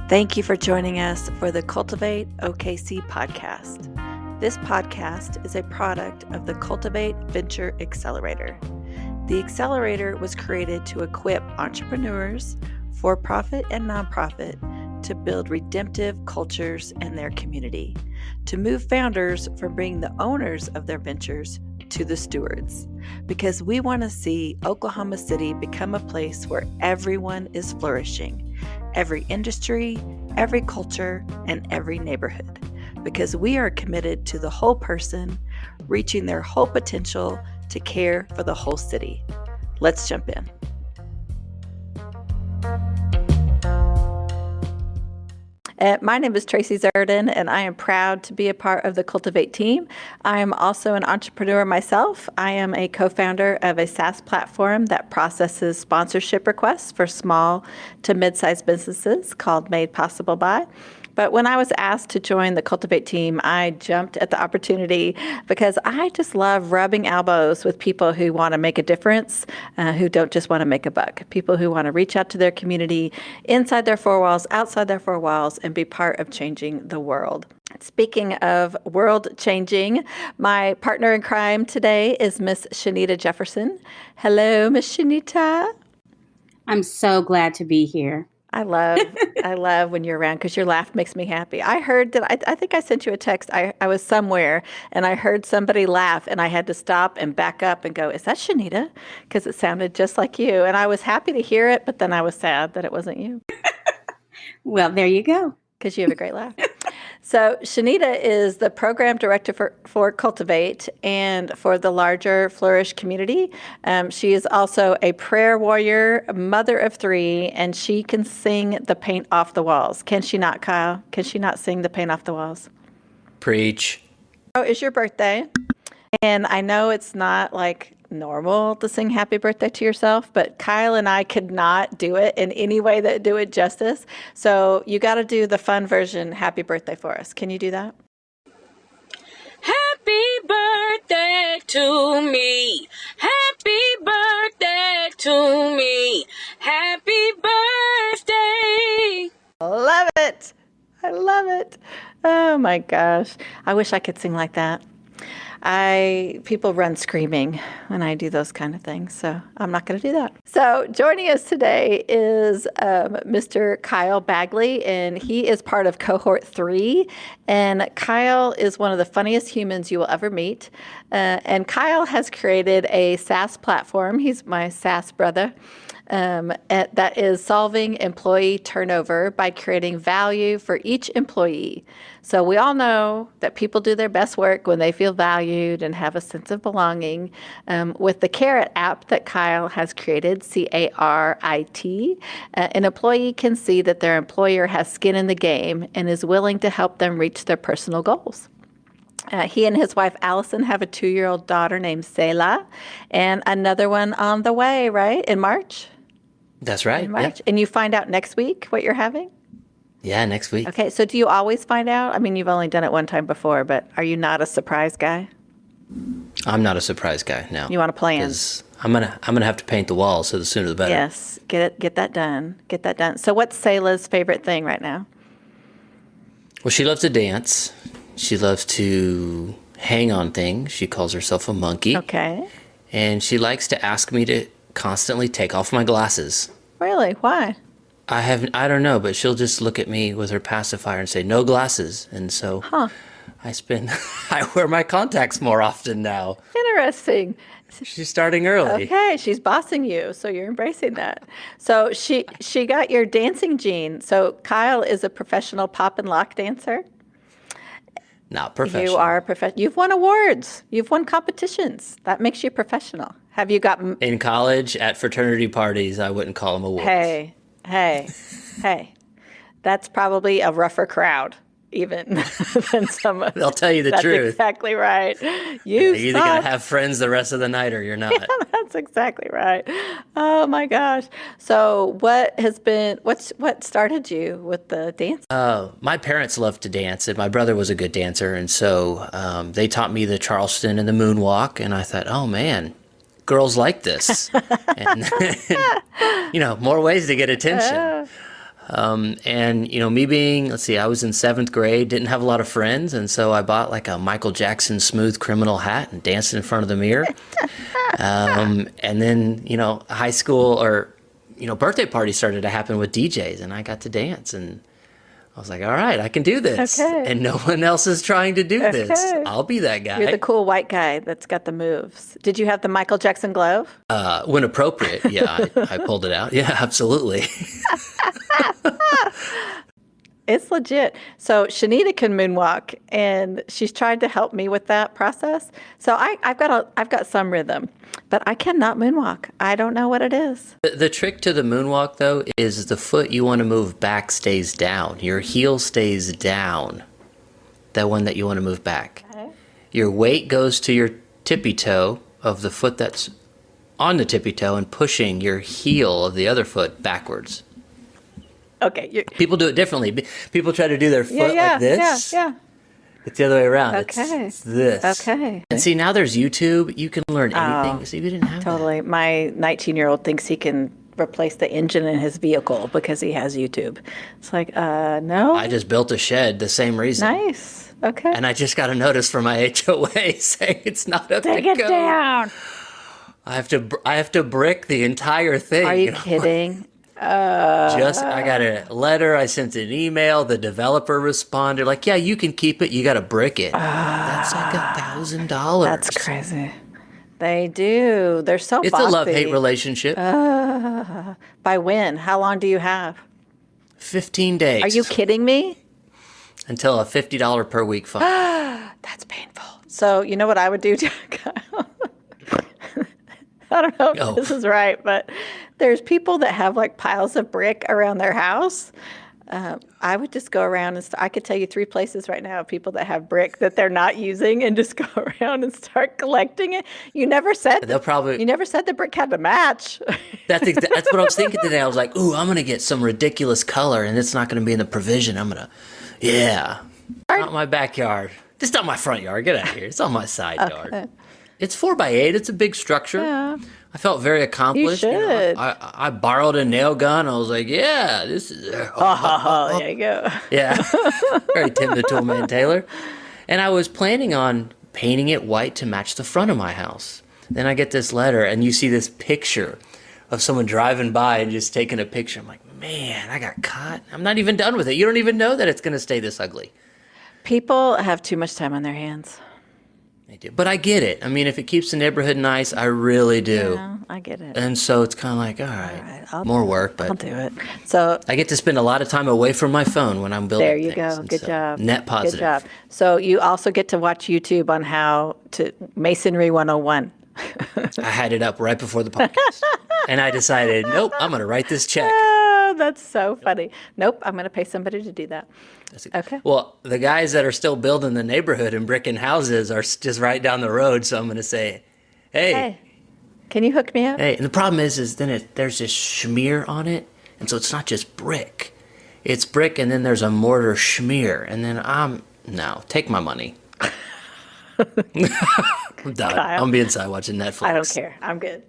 Thank you for joining us for the Cultivate OKC podcast. This podcast is a product of the Cultivate Venture Accelerator. The accelerator was created to equip entrepreneurs, for-profit and nonprofit, to build redemptive cultures in their community, to move founders from being the owners of their ventures to the stewards, because we want to see Oklahoma City become a place where everyone is flourishing, every industry, every culture, and every neighborhood, because we are committed to the whole person, reaching their whole potential to care for the whole city. Let's jump in. My name is Tracy Zerdin, and I am proud to be a part of the Cultivate team. I am also an entrepreneur myself. I am a co-founder of a SaaS platform that processes sponsorship requests for small to mid-sized businesses called Made Possible By. But when I was asked to join the Cultivate team, I jumped at the opportunity because I just love rubbing elbows with people who want to make a difference, who don't just want to make a buck, people who want to reach out to their community inside their four walls, outside their four walls, and be part of changing the world. Speaking of world changing, my partner in crime today is Miss Shanita Jefferson. Hello, Miss Shanita. I'm so glad to be here. I love when you're around because your laugh makes me happy. I heard that, I think I sent you a text. I was somewhere and I heard somebody laugh and I had to stop and back up and go, is that Shanita? Because it sounded just like you. And I was happy to hear it, but then I was sad that it wasn't you. Well, there you go. Because you have a great laugh. So Shanita is the program director for Cultivate and for the larger Flourish community. She is also a prayer warrior, a mother of three, and she can sing the paint off the walls. Can she not, Kyle? Can she not sing the paint off the walls? Preach. Oh, it's your birthday. And I know it's not like normal to sing happy birthday to yourself, but Kyle and I could not do it in any way that do it justice. So you got to do the fun version, happy birthday for us. Can you do that? Happy birthday to me. Happy birthday to me. Happy birthday. Love it. I love it. Oh my gosh. I wish I could sing like that. People run screaming when I do those kind of things, so I'm not going to do that. So joining us today is Mr. Kyle Bagley, and he is part of cohort 3. And Kyle is one of the funniest humans you will ever meet. And Kyle has created a SaaS platform. He's my SaaS brother. That is solving employee turnover by creating value for each employee. So we all know that people do their best work when they feel valued and have a sense of belonging. With the CAREit that Kyle has created, CAREit, an employee can see that their employer has skin in the game and is willing to help them reach their personal goals. He and his wife, Allison, have a 2-year-old daughter named Selah and another one on the way, right? In March? That's right. In March. Yeah. And you find out next week what you're having? Yeah, next week. Okay, so do you always find out? I mean, you've only done it one time before, but are you not a surprise guy? I'm not a surprise guy, no. You want to plan? Because I'm gonna have to paint the walls, so the sooner the better. Yes, get that done. Get that done. So what's Selah's favorite thing right now? Well, she loves to dance. She loves to hang on things. She calls herself a monkey. Okay. And she likes to ask me to constantly take off my glasses. Really? Why? I don't know, but she'll just look at me with her pacifier and say, no glasses. And so I wear my contacts more often now. Interesting. She's starting early. Okay, she's bossing you, so you're embracing that. So she got your dancing gene. So Kyle is a professional pop and lock dancer. Not professional. You are a professional. You've won awards. You've won competitions. That makes you professional. Have you got... In college, at fraternity parties, I wouldn't call them awards. Hey. That's probably a rougher crowd, even than some. They'll tell you the truth. That's exactly right. You're either going to have friends the rest of the night or you're not. Yeah, that's exactly right. Oh my gosh. So what started you with the dance? My parents loved to dance, and my brother was a good dancer. And so they taught me the Charleston and the moonwalk. And I thought, oh man, girls like this. And, more ways to get attention. And, me being, let's see, I was in 7th grade, didn't have a lot of friends. And so I bought like a Michael Jackson smooth criminal hat and danced in front of the mirror. And then, high school or, birthday parties started to happen with DJs and I got to dance and I was like, all right, I can do this. Okay. And no one else is trying to do this. Okay. I'll be that guy. You're the cool white guy that's got the moves. Did you have the Michael Jackson glove? When appropriate, yeah, I pulled it out. Yeah, absolutely. It's legit. So Shanita can moonwalk, and she's tried to help me with that process. So I've got some rhythm, but I cannot moonwalk. I don't know what it is. The trick to the moonwalk, though, is the foot you want to move back stays down. Your heel stays down, the one that you want to move back. Okay. Your weight goes to your tippy toe of the foot that's on the tippy toe and pushing your heel of the other foot backwards. Okay. People do it differently. People try to do their foot like this. Yeah. It's the other way around. Okay. It's this. Okay. And see, now there's YouTube. You can learn anything. See, we didn't have Totally. that. My 19-year-old thinks he can replace the engine in his vehicle because he has YouTube. It's like, no. I just built a shed, the same reason. Nice. Okay. And I just got a notice from my HOA saying it's not up to code. Take it down. I have to brick the entire thing. Are you kidding? I got a letter. I sent an email. The developer responded like, "Yeah, you can keep it. You got to brick it." That's like $1,000. That's crazy. They do. They're so It's bossy. a love-hate relationship. By when? How long do you have? 15 days. Are you kidding me? Until a $50 per week fine. That's painful. So you know what I would do, Kyle? I don't know if this is right, but there's people that have like piles of brick around their house. I would just go around and I could tell you 3 places right now of people that have brick that they're not using, and just go around and start collecting it. You never said you never said the brick had to match. That's what I was thinking today. I was like, "Ooh, I'm gonna get some ridiculous color, and it's not gonna be in the provision. Not my backyard, just not my front yard. Get out of here. It's on my side yard." It's 4x8. It's a big structure. Yeah. I felt very accomplished. You should. I borrowed a nail gun. I was like, "Yeah, this is." There you go. Yeah, very Tim the Toolman Taylor. And I was planning on painting it white to match the front of my house. Then I get this letter, and you see this picture of someone driving by and just taking a picture. I'm like, man, I got caught. I'm not even done with it. You don't even know that it's going to stay this ugly. People have too much time on their hands. They do. But I get it. I mean, if it keeps the neighborhood nice, I really do. Yeah, I get it. And so it's kind of like, all right, more work, but I'll do it. So I get to spend a lot of time away from my phone when I'm building there you things. go. And Good so, job. Net positive. Good job. So you also get to watch YouTube on how to Masonry 101. I had it up right before the podcast. And I decided, nope, I'm going to write this check. Oh, that's so funny. Nope, I'm going to pay somebody to do that. Okay. Well, the guys that are still building the neighborhood and bricking houses are just right down the road. So I'm going to say, hey, can you hook me up? Hey, and the problem is then there's this schmear on it. And so it's not just brick. It's brick and then there's a mortar schmear. And then no, take my money. I'm done. Kyle. I'm be inside watching Netflix. I don't care. I'm good.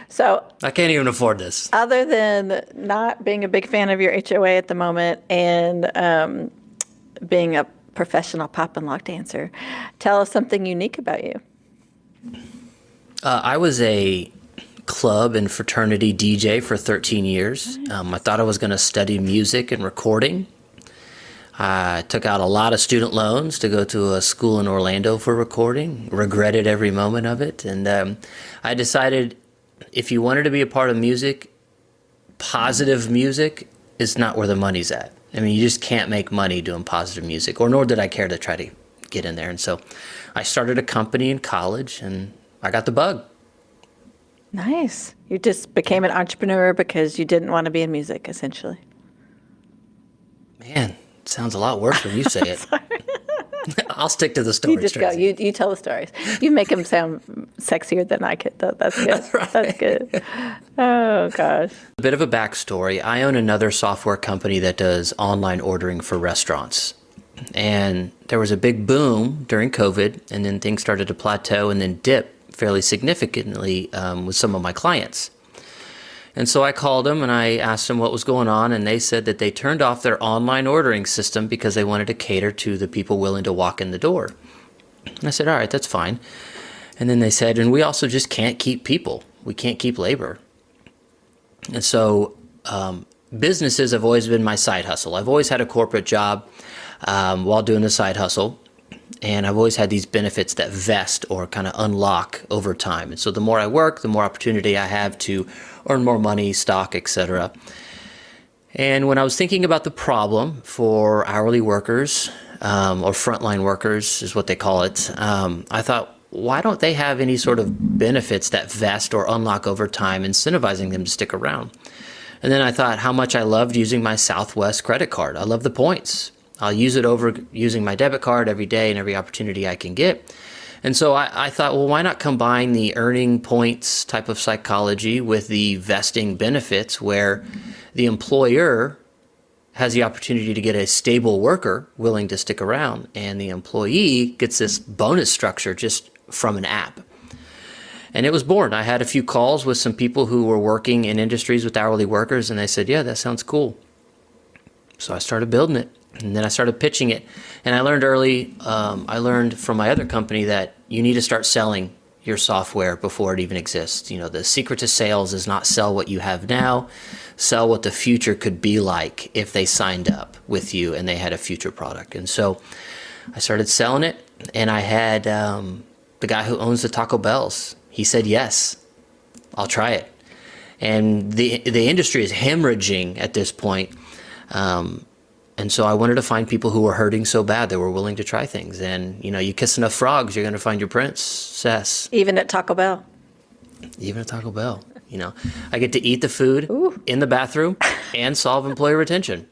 So I can't even afford this. Other than not being a big fan of your HOA at the moment and being a professional pop and lock dancer, tell us something unique about you. I was a club and fraternity DJ for 13 years. I thought I was going to study music and recording. I took out a lot of student loans to go to a school in Orlando for recording, regretted every moment of it. And I decided if you wanted to be a part of music, positive music is not where the money's at. I mean, you just can't make money doing positive music, or nor did I care to try to get in there. And so I started a company in college and I got the bug. Nice. You just became an entrepreneur because you didn't want to be in music, essentially. Man. Sounds a lot worse when you say it. I'll stick to the stories. You just go. You tell the stories. You make them sound sexier than I could, though. That's good. That's right. That's good. Oh, gosh. A bit of a backstory. I own another software company that does online ordering for restaurants. And there was a big boom during COVID, and then things started to plateau and then dip fairly significantly with some of my clients. And so I called them and I asked them what was going on, and they said that they turned off their online ordering system because they wanted to cater to the people willing to walk in the door. And I said, all right, that's fine. And then they said, and we also just can't keep people. We can't keep labor. And so businesses have always been my side hustle. I've always had a corporate job while doing the side hustle. And I've always had these benefits that vest or kind of unlock over time. And so the more I work, the more opportunity I have to earn more money, stock, etc. And when I was thinking about the problem for hourly workers, or frontline workers is what they call it, I thought, why don't they have any sort of benefits that vest or unlock over time, incentivizing them to stick around? And then I thought how much I loved using my Southwest credit card. I love the points. I'll use it over using my debit card every day and every opportunity I can get. And so I thought, well, why not combine the earning points type of psychology with the vesting benefits where the employer has the opportunity to get a stable worker willing to stick around, and the employee gets this bonus structure just from an app. And it was born. I had a few calls with some people who were working in industries with hourly workers, and they said, yeah, that sounds cool. So I started building it. And then I started pitching it. And I learned early, I learned from my other company that you need to start selling your software before it even exists. You know, the secret to sales is not sell what you have now, sell what the future could be like if they signed up with you and they had a future product. And so I started selling it, and I had the guy who owns the Taco Bells. He said, yes, I'll try it. And the industry is hemorrhaging at this point. And so I wanted to find people who were hurting so bad they were willing to try things. And, you know, you kiss enough frogs, you're going to find your princess. Even at Taco Bell. Even at Taco Bell. You know, I get to eat the food Ooh. in the bathroom and solve employee retention.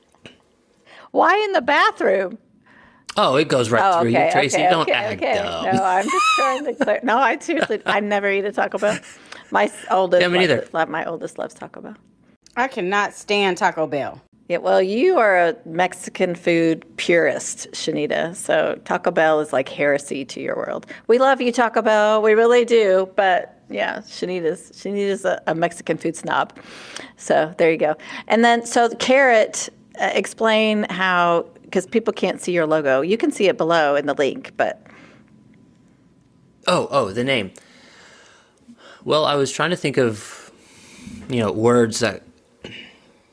Why in the bathroom? Oh, it goes right through you, Tracy. Don't act dumb. No, I'm just trying to clear. No, I seriously, I never eat at Taco Bell. My oldest, Yeah, me neither. My oldest loves Taco Bell. I cannot stand Taco Bell. Yeah, well, you are a Mexican food purist, Shanita. So Taco Bell is like heresy to your world. We love you, Taco Bell. We really do. But yeah, Shanita's a Mexican food snob. So there you go. And then, so CAREit, explain how, because people can't see your logo. You can see it below in the link, but. Oh, the name. Well, I was trying to think of, you know, words that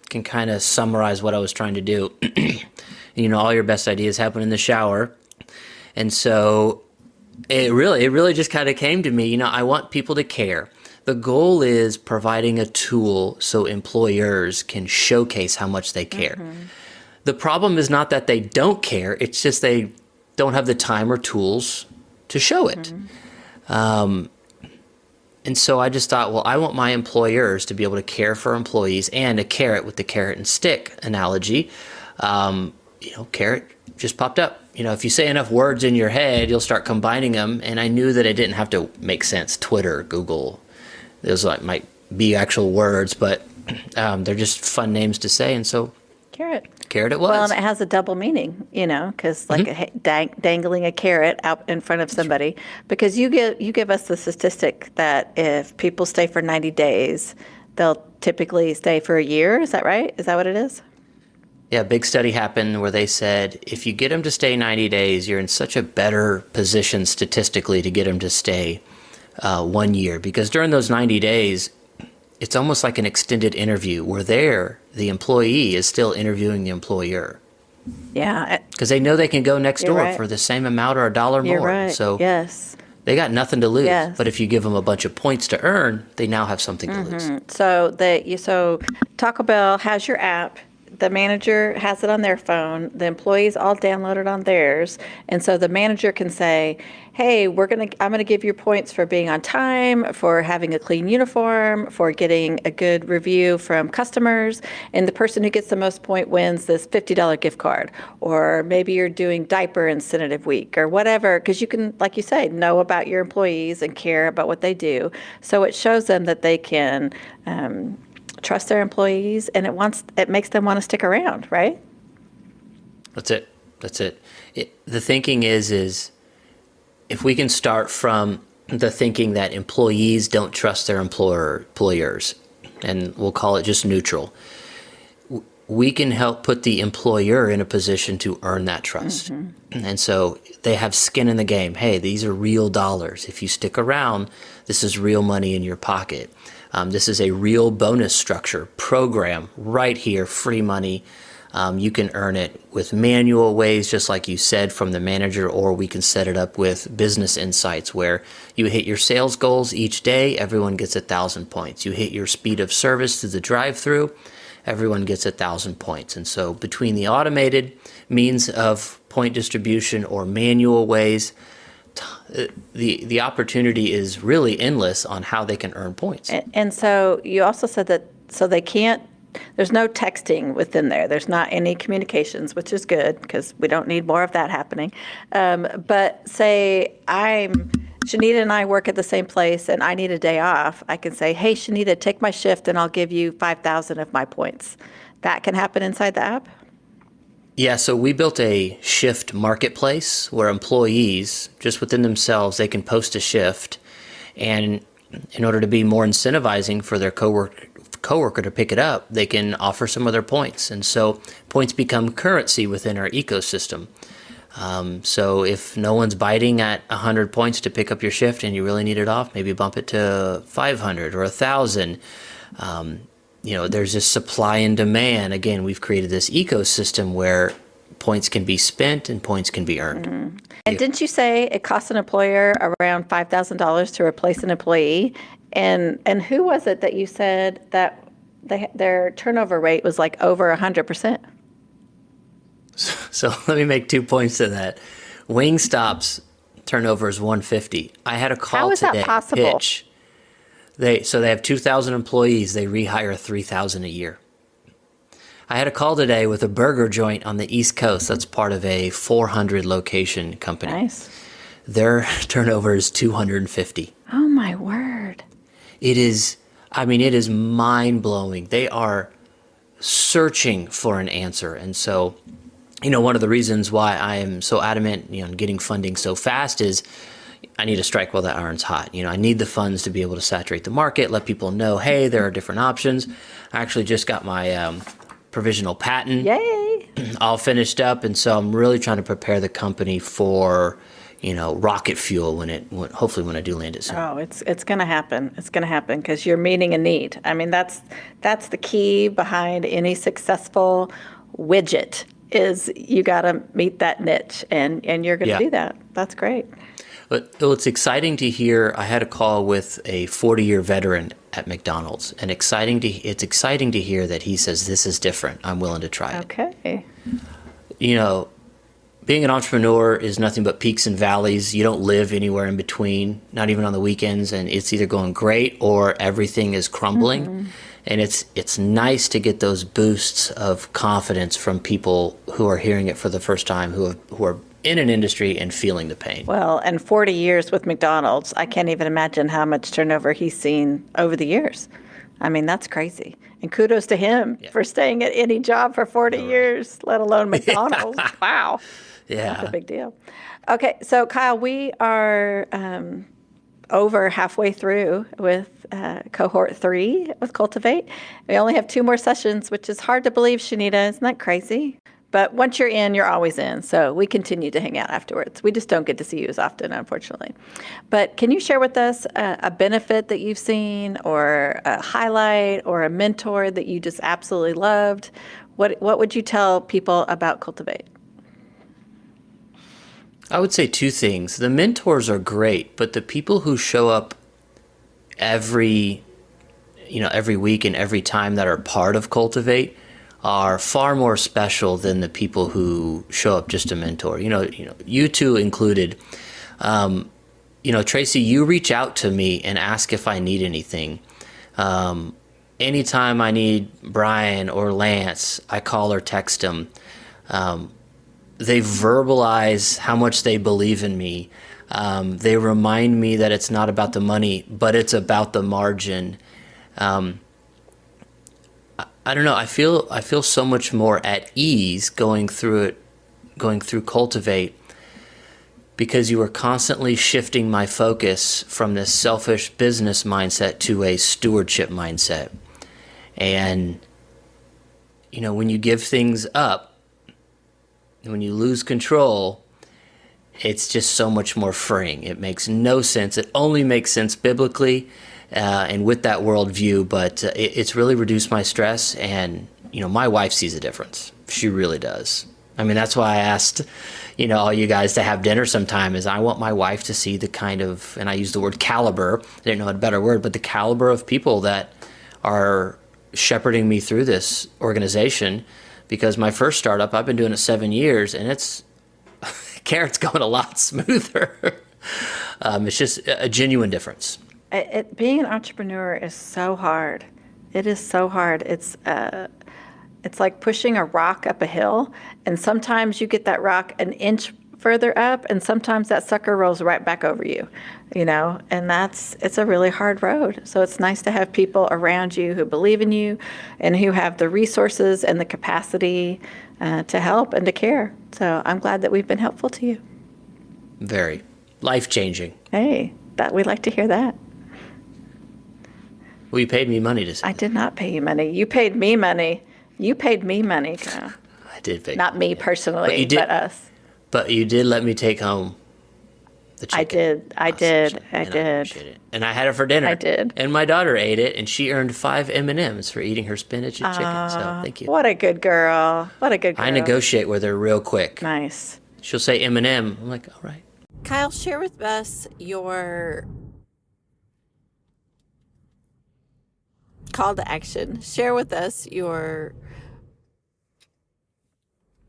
can kind of summarize what I was trying to do. You know, all your best ideas happen in the shower. And so it really just kind of came to me, you know, I want people to care. The goal is providing a tool so employers can showcase how much they care. Mm-hmm. The problem is not that they don't care, it's just they don't have the time or tools to show it. Mm-hmm. And so I just thought, well, I want my employers to be able to care for employees, and a carrot with the carrot and stick analogy. You know, CAREit just popped up. You know, if you say enough words in your head, you'll start combining them. And I knew that it didn't have to make sense. Twitter, Google, those like might be actual words, but they're just fun names to say. And so CAREit. CAREit it was. Well, and it has a double meaning, you know, because like dangling a carrot out in front of somebody. Because you give us the statistic that if people stay for 90 days, they'll typically stay for a year. Is that right? Is that what it is? Yeah, a big study happened where they said if you get them to stay 90 days, you're in such a better position statistically to get them to stay 1 year. Because during those 90 days, it's almost like an extended interview where the employee is still interviewing the employer. Yeah. Because they know they can go next door right. for the same amount or $1 more. You're right. So yes. They got nothing to lose. Yes. But if you give them a bunch of points to earn, they now have something to lose. So Taco Bell has your app. The manager has it on their phone. The employees all download it on theirs. And so the manager can say, hey, I'm going to give you points for being on time, for having a clean uniform, for getting a good review from customers. And the person who gets the most point wins this $50 gift card. Or maybe you're doing diaper incentive week or whatever, because you can, like you say, know about your employees and care about what they do. So it shows them that they can trust their employees, and it makes them want to stick around, right? That's it. The thinking is if we can start from the thinking that employees don't trust their employers, and we'll call it just neutral. We can help put the employer in a position to earn that trust. And so they have skin in the game. Hey, these are real dollars. If you stick around, this is real money in your pocket. This is a real bonus structure program right here, free money. You can earn it with manual ways, just like you said, from the manager, or we can set it up with business insights where you hit your sales goals each day, everyone gets 1,000 points. You hit your speed of service through the drive-through, everyone gets 1,000 points. And so between the automated means of point distribution or manual ways, the opportunity is really endless on how they can earn points. And so you also said that so they can't, there's no texting within there. There's not any communications, which is good because we don't need more of that happening. But say Shanita and I work at the same place and I need a day off. I can say, hey, Shanita, take my shift and I'll give you 5,000 of my points. That can happen inside the app? Yeah, so we built a shift marketplace where employees, just within themselves, they can post a shift. And in order to be more incentivizing for their coworker to pick it up, they can offer some of their points. And so points become currency within our ecosystem. So if no one's biting at 100 points to pick up your shift and you really need it off, maybe bump it to 500 or 1,000. There's this supply and demand. Again, we've created this ecosystem where points can be spent and points can be earned. And didn't you say it costs an employer around $5,000 to replace an employee? And who was it that you said that their turnover rate was like over 100%? So let me make 2 points to that. Wingstop's turnover is 150. I had a call How is today. that possible? Pitch. They have 2,000 employees. They rehire 3,000 a year. I had a call today with a burger joint on the East Coast that's part of a 400 location company. Nice. Their turnover is 250. Oh my word. It is mind-blowing. They are searching for an answer. And so, one of the reasons why I am so adamant, in getting funding so fast is I need to strike while the iron's hot. I need the funds to be able to saturate the market, let people know, hey, there are different options. I actually just got my provisional patent Yay. all finished up. And so I'm really trying to prepare the company for, rocket fuel hopefully when I do land it soon. Oh, it's going to happen. It's going to happen because you're meeting a need. I mean, that's the key behind any successful widget is you got to meet that niche and you're going to do that. That's great. But it's exciting to hear. I had a call with a 40-year veteran at McDonald's, and it's exciting to hear that he says, this is different. I'm willing to try it. Okay. Being an entrepreneur is nothing but peaks and valleys. You don't live anywhere in between, not even on the weekends, and it's either going great or everything is crumbling. Mm-hmm. And it's nice to get those boosts of confidence from people who are hearing it for the first time, who are in an industry and feeling the pain. Well, and 40 years with McDonald's, I can't even imagine how much turnover he's seen over the years. I mean, that's crazy. And kudos to him for staying at any job for 40 years, let alone McDonald's. Wow. Yeah. That's a big deal. Okay, so Kyle, we are over halfway through with cohort 3 with Cultivate. We only have 2 more sessions, which is hard to believe, Shanita. Isn't that crazy? But once you're in, you're always in. So we continue to hang out afterwards. We just don't get to see you as often, unfortunately. But can you share with us a benefit that you've seen or a highlight or a mentor that you just absolutely loved? What would you tell people about Cultivate? I would say 2 things. The mentors are great, but the people who show up every week and every time that are part of Cultivate are far more special than the people who show up just to mentor. You two included. Tracy, you reach out to me and ask if I need anything. Anytime I need Brian or Lance, I call or text them. They verbalize how much they believe in me. They remind me that it's not about the money, but it's about the margin. I don't know. I feel so much more at ease going through Cultivate, because you are constantly shifting my focus from this selfish business mindset to a stewardship mindset. And, when you give things up, when you lose control, it's just so much more freeing. It makes no sense. It only makes sense biblically and with that worldview, but it's really reduced my stress. And, my wife sees a difference. She really does. I mean, that's why I asked, all you guys to have dinner sometime, is I want my wife to see the kind of, and I use the word caliber, I didn't know a better word, but the caliber of people that are shepherding me through this organization. Because my first startup, I've been doing it 7 years, and CAREit's going a lot smoother. It's just a genuine difference. Being an entrepreneur is so hard. It is so hard. It's like pushing a rock up a hill, and sometimes you get that rock an inch further up, and sometimes that sucker rolls right back over you, and it's a really hard road. So it's nice to have people around you who believe in you and who have the resources and the capacity to help and to care. So I'm glad that we've been helpful to you. Very life-changing. Hey, we'd like to hear that. Well, you paid me money to say I did not pay you money. You paid me money. You paid me money, Kyle. I did pay. Not me personally, but us. But you did let me take home the chicken. I did. I appreciate it. And I had it for dinner. I did. And my daughter ate it, and she earned 5 M&Ms for eating her spinach and chicken. So thank you. What a good girl. I negotiate with her real quick. Nice. She'll say M&M. I'm like, all right. Kyle, share with us your call to action. Share with us your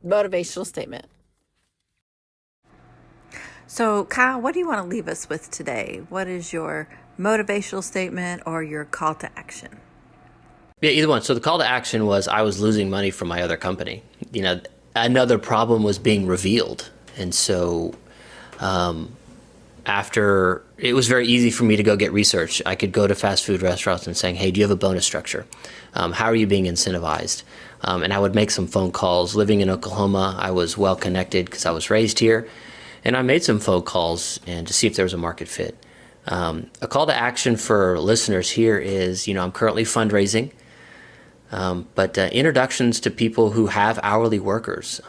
motivational statement. So, Kyle, what do you want to leave us with today? What is your motivational statement or your call to action? Yeah, either one. So the call to action was I was losing money from my other company. Another problem was being revealed. And so after, it was very easy for me to go get research. I could go to fast food restaurants and saying, hey, do you have a bonus structure? How are you being incentivized? And I would make some phone calls. Living in Oklahoma, I was well connected because I was raised here. And I made some phone calls and to see if there was a market fit. A call to action for listeners here is, I'm currently fundraising, but introductions to people who have hourly workers.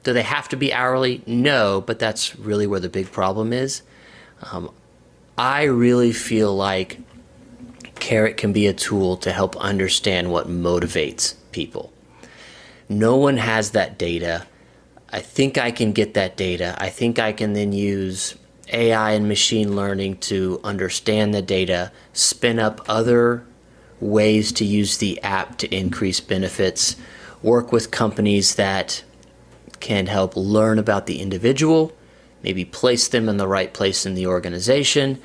Do they have to be hourly? No, but that's really where the big problem is. I really feel like CAREit can be a tool to help understand what motivates people. No one has that data. I think I can get that data. I think I can then use AI and machine learning to understand the data, spin up other ways to use the app to increase benefits, work with companies that can help learn about the individual, maybe place them in the right place in the organization.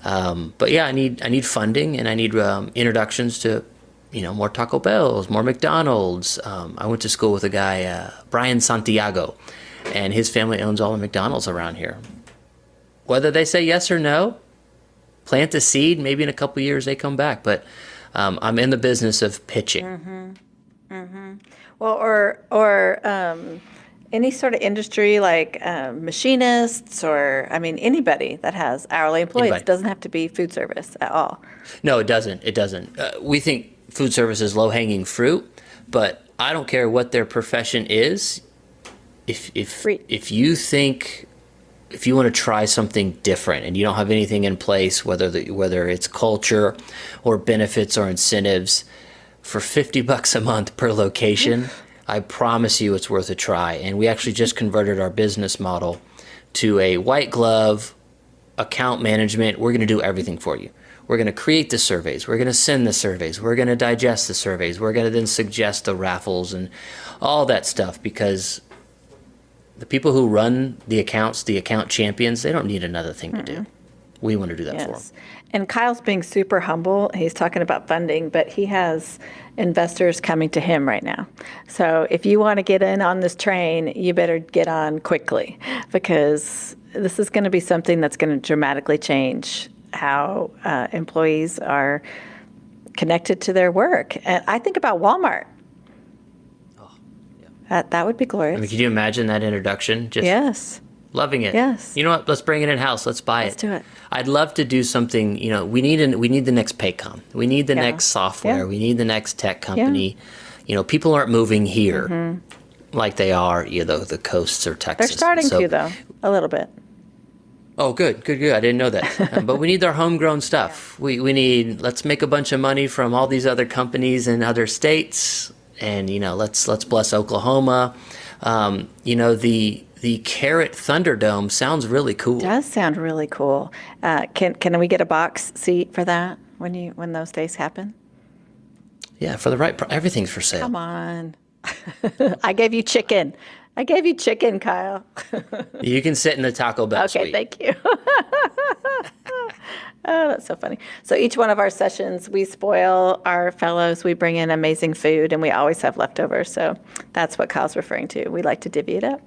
But yeah, I need funding, and I need introductions to more Taco Bells, more McDonald's. I went to school with a guy, Brian Santiago, and his family owns all the McDonald's around here. Whether they say yes or no, plant the seed, maybe in a couple of years they come back. But I'm in the business of pitching. Mm-hmm. Mm-hmm. Well, or any sort of industry like machinists or, anybody that has hourly employees. Anybody. It doesn't have to be food service at all. No, it doesn't. It doesn't. We think food service is low-hanging fruit, but I don't care what their profession is. If you think, if you want to try something different and you don't have anything in place, whether it's culture or benefits or incentives, for $50 a month per location, I promise you it's worth a try. And we actually just converted our business model to a white glove account management. We're going to do everything for you. We're going to create the surveys. We're going to send the surveys. We're going to digest the surveys. We're going to then suggest the raffles and all that stuff, because the people who run the accounts, the account champions, they don't need another thing to do. We want to do that for them. And Kyle's being super humble. He's talking about funding, but he has investors coming to him right now. So if you want to get in on this train, you better get on quickly, because this is going to be something that's going to dramatically change how employees are connected to their work. And I think about Walmart. Oh, yeah. That would be glorious. Can you imagine that introduction? Yes. Loving it. Yes. You know what? Let's bring it in-house. Let's buy Let's it. do it. I'd love to do something, we need the next Paycom. We need the next software. Yeah. We need the next tech company. People aren't moving here like they are, the coasts or Texas. They're starting to, though, a little bit. Oh, good. I didn't know that. But we need our homegrown stuff. We need, let's make a bunch of money from all these other companies in other states. And, let's bless Oklahoma. The CAREit Thunderdome sounds really cool. It does sound really cool. Can we get a box seat for that when those days happen? Yeah, for the right everything's for sale. Come on. I gave you chicken, Kyle. You can sit in the Taco Bell Okay, suite. thank you. Oh, that's so funny. So each one of our sessions, we spoil our fellows. We bring in amazing food, and we always have leftovers. So that's what Kyle's referring to. We like to divvy it up.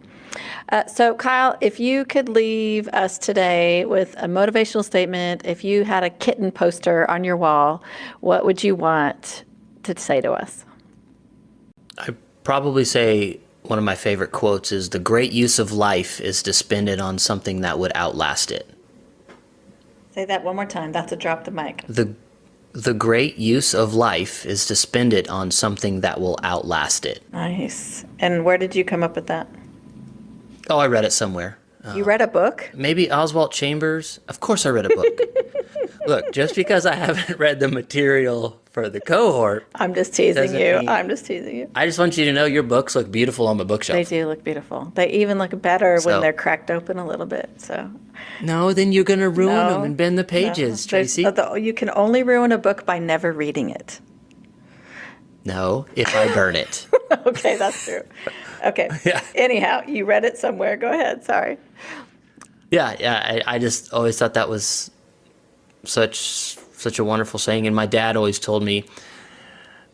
So Kyle, if you could leave us today with a motivational statement, if you had a kitten poster on your wall, what would you want to say to us? I'd probably say one of my favorite quotes is, "The great use of life is to spend it on something that would outlast it." Say that one more time. That's a drop the mic. The great use of life is to spend it on something that will outlast it. Nice. And where did you come up with that? Oh, I read it somewhere. You read a book? Maybe Oswald Chambers. Of course I read a book. Look, just because I haven't read the material for the cohort. I'm just teasing you. mean- I'm just teasing you. I just want you to know your books look beautiful on my bookshelf. They do look beautiful. They even look better So- when they're cracked open a little bit. So No, then you're going to ruin No, them and bend the pages, There's- Tracy. You can only ruin a book by never reading it. No, if I burn it. Okay, that's true. Okay. Yeah. Anyhow, you read it somewhere. Go ahead. Sorry. Yeah. I just always thought that was such a wonderful saying. And my dad always told me,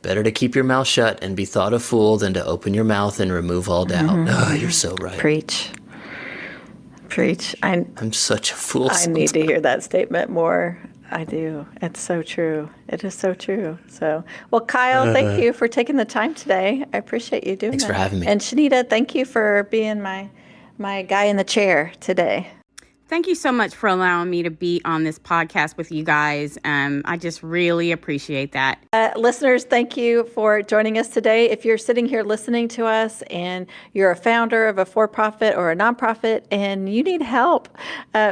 better to keep your mouth shut and be thought a fool than to open your mouth and remove all doubt. Oh, you're so right. Preach. I'm such a fool. I need to hear that statement more. I do. It's so true. It is so true. So, well, Kyle, thank you for taking the time today. I appreciate you doing Thanks that. for having me. And Shanita, thank you for being my guy in the chair today. Thank you so much for allowing me to be on this podcast with you guys. I just really appreciate that. Listeners, thank you for joining us today. If you're sitting here listening to us and you're a founder of a for-profit or a nonprofit and you need help,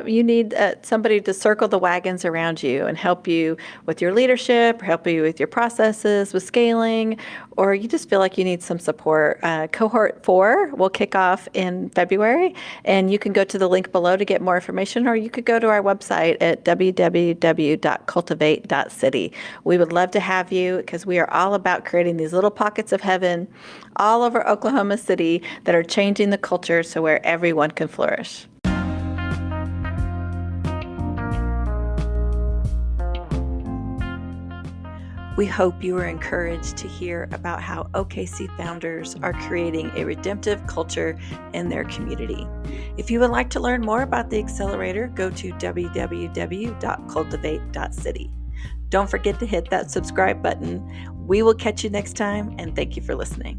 you need somebody to circle the wagons around you and help you with your leadership, help you with your processes, with scaling, or you just feel like you need some support. Cohort 4 will kick off in February, and you can go to the link below to get more information, or you could go to our website at www.cultivate.city. We would love to have you because we are all about creating these little pockets of heaven all over Oklahoma City that are changing the culture so where everyone can flourish. We hope you are encouraged to hear about how OKC founders are creating a redemptive culture in their community. If you would like to learn more about the accelerator, go to www.cultivate.city. Don't forget to hit that subscribe button. We will catch you next time, and thank you for listening.